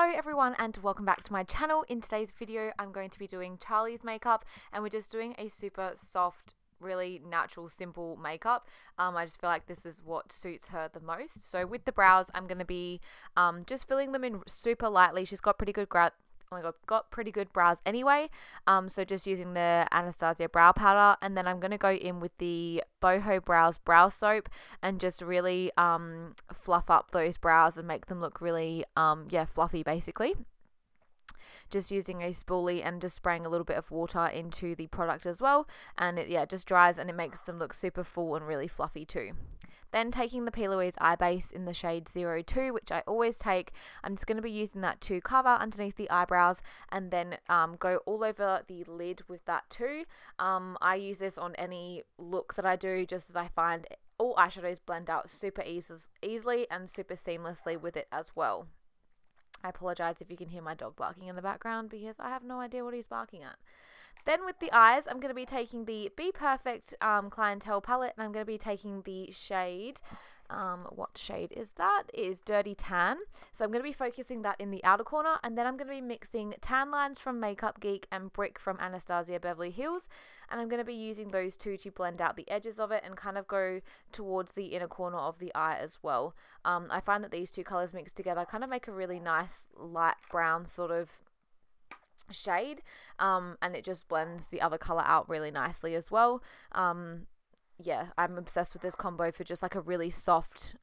Hello everyone and welcome back to my channel. In today's video I'm going to be doing Charlie's makeup, and we're just doing a super soft, really natural, simple makeup. I just feel like this is what suits her the most. So with the brows, I'm going to be just filling them in super lightly. She's got pretty good got pretty good brows anyway, so just using the Anastasia brow powder, and then I'm going to go in with the Boho Brows brow soap and just really fluff up those brows and make them look really fluffy basically. Just using a spoolie and just spraying a little bit of water into the product as well, and it just dries and it makes them look super full and really fluffy too. Then taking the P. Louise eye base in the shade 02, which I always take, I'm just going to be using that to cover underneath the eyebrows and then go all over the lid with that too. I use this on any look that I do, just as I find all eyeshadows blend out super easily and super seamlessly with it as well. I apologize if you can hear my dog barking in the background because I have no idea what he's barking at. Then with the eyes, I'm going to be taking the Be Perfect Clientele palette, and I'm going to be taking the shade, what shade is that? It is Dirty Tan. So I'm going to be focusing that in the outer corner, and then I'm going to be mixing Tan Lines from Makeup Geek and Brick from Anastasia Beverly Hills, and I'm going to be using those two to blend out the edges of it and kind of go towards the inner corner of the eye as well. I find that these two colors mixed together kind of make a really nice light brown sort of shade, and it just blends the other color out really nicely as well. Yeah, I'm obsessed with this combo for just like a really soft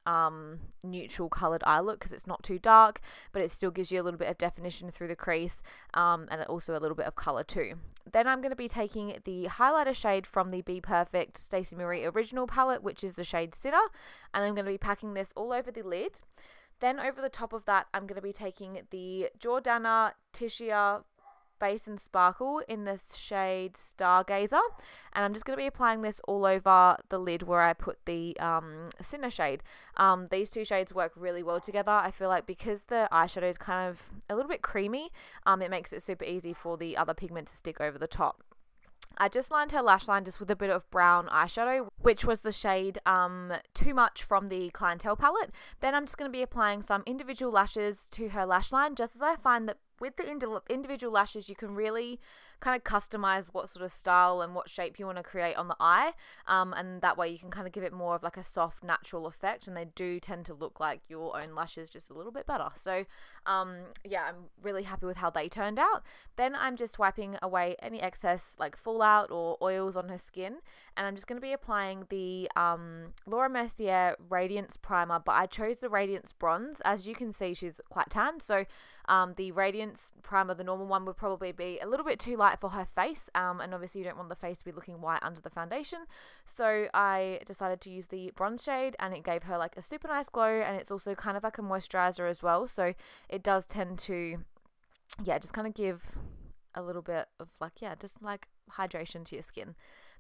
neutral colored eye look, because it's not too dark but it still gives you a little bit of definition through the crease, and also a little bit of color too. Then I'm going to be taking the highlighter shade from the Be Perfect Stacey Marie Original palette, which is the shade Sinner, and I'm going to be packing this all over the lid. Then over the top of that, I'm going to be taking the Jordana Tiscia Base and Sparkle in this shade Stargazer, and I'm just going to be applying this all over the lid where I put the Sinner shade. These two shades work really well together. I feel like because the eyeshadow is kind of a little bit creamy, it makes it super easy for the other pigment to stick over the top. I just lined her lash line just with a bit of brown eyeshadow, which was the shade Too Much from the Clientele palette. Then I'm just going to be applying some individual lashes to her lash line, just as I find that with the individual lashes you can really kind of customize what sort of style and what shape you want to create on the eye, and that way you can kind of give it more of like a soft natural effect, and they do tend to look like your own lashes just a little bit better. So yeah, I'm really happy with how they turned out. Then I'm just wiping away any excess like fallout or oils on her skin, and I'm just going to be applying the Laura Mercier Radiance primer, but I chose the Radiance bronze. As you can see, she's quite tan, so the Radiance primer, the normal one, would probably be a little bit too light for her face, and obviously you don't want the face to be looking white under the foundation, so I decided to use the bronze shade, and it gave her like a super nice glow, and it's also kind of like a moisturizer as well, so it does tend to just kind of give a little bit of like just like hydration to your skin.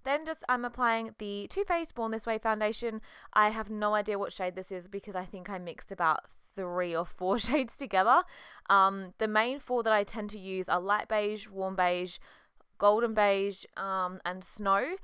Then I'm applying the Too Faced Born This Way foundation. I have no idea what shade this is because I think I mixed about 3 or 4 shades together. The main 4 that I tend to use are light beige, warm beige, golden beige, and snow.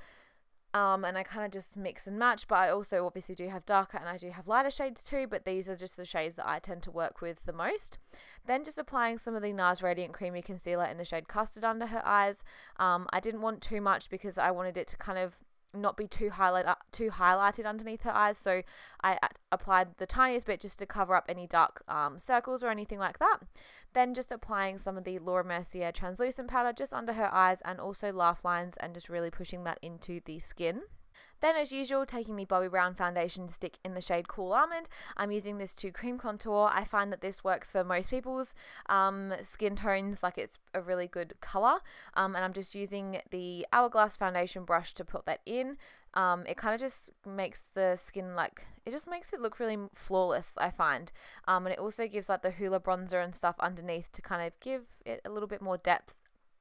And I kind of just mix and match, but I also obviously do have darker and I do have lighter shades too, but these are just the shades that I tend to work with the most. Then just applying some of the Nars Radiant Creamy Concealer in the shade Custard under her eyes. I didn't want too much because I wanted it to kind of not be too highlighted underneath her eyes, so I applied the tiniest bit just to cover up any dark circles or anything like that. Then just applying some of the Laura Mercier translucent powder just under her eyes and also laugh lines, and just really pushing that into the skin. Then as usual, taking the Bobbi Brown foundation stick in the shade Cool Almond. I'm using this to cream contour. I find that this works for most people's skin tones, like it's a really good colour, and I'm just using the Hourglass foundation brush to put that in. It kind of just makes the skin it just makes it look really flawless, I find, and it also gives like the Hoola bronzer and stuff underneath to kind of give it a little bit more depth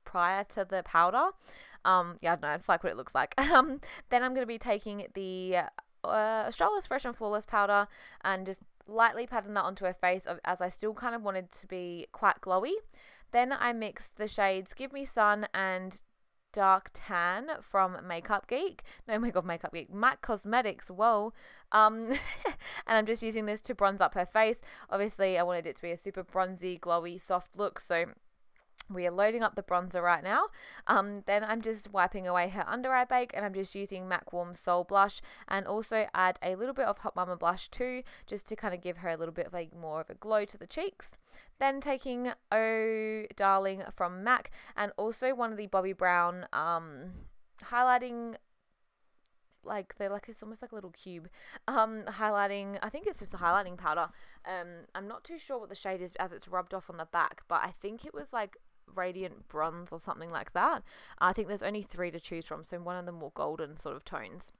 prior to the powder. I don't know, it's like what it looks like. Then I'm going to be taking the Australia's Fresh and Flawless powder and just lightly patting that onto her face, as I still kind of wanted to be quite glowy. Then I mixed the shades Give Me Sun and dark tan from Makeup Geek. No, oh my god, Makeup Geek. MAC Cosmetics, whoa. And I'm just using this to bronze up her face. Obviously, I wanted it to be a super bronzy, glowy, soft look, so we are loading up the bronzer right now. Then I'm just wiping away her under eye bake, and I'm just using MAC Warm Soul Blush, and also add a little bit of Hot Mama Blush too, just to kind of give her a little bit of a more of a glow to the cheeks. Then taking Oh Darling from MAC, and also one of the Bobbi Brown highlighting, like they're like, it's almost like a little cube highlighting, I think it's just a highlighting powder. I'm not too sure what the shade is as it's rubbed off on the back, but I think it was like Radiant Bronze or something like that. I think there's only 3 to choose from, so one of them more golden sort of tones.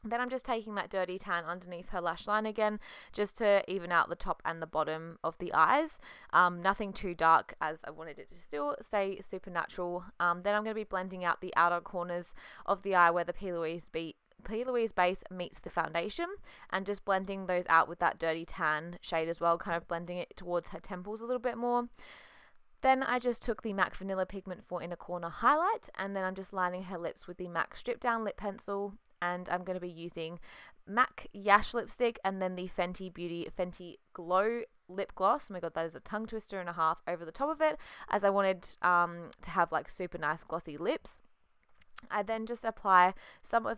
Then I'm just taking that dirty tan underneath her lash line again, just to even out the top and the bottom of the eyes. Nothing too dark, as I wanted it to still stay super natural. Then I'm going to be blending out the outer corners of the eye where the P. Louise base meets the foundation, and just blending those out with that dirty tan shade as well, kind of blending it towards her temples a little bit more. Then I just took the MAC Vanilla Pigment for Inner Corner Highlight, and then I'm just lining her lips with the MAC Strip Down Lip Pencil, and I'm going to be using MAC Yash Lipstick, and then the Fenty Beauty Fenty Glow Lip Gloss. Oh my god, that is a tongue twister and a half over the top of it, as I wanted to have like super nice glossy lips. I then just apply some of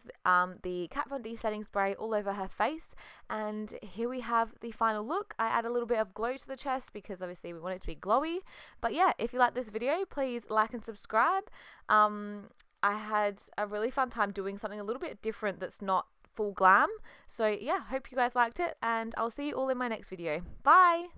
the Kat Von D setting spray all over her face, and here we have the final look. I add a little bit of glow to the chest because obviously we want it to be glowy. But yeah, if you like this video, please like and subscribe. I had a really fun time doing something a little bit different that's not full glam. So yeah, hope you guys liked it, and I'll see you all in my next video. Bye!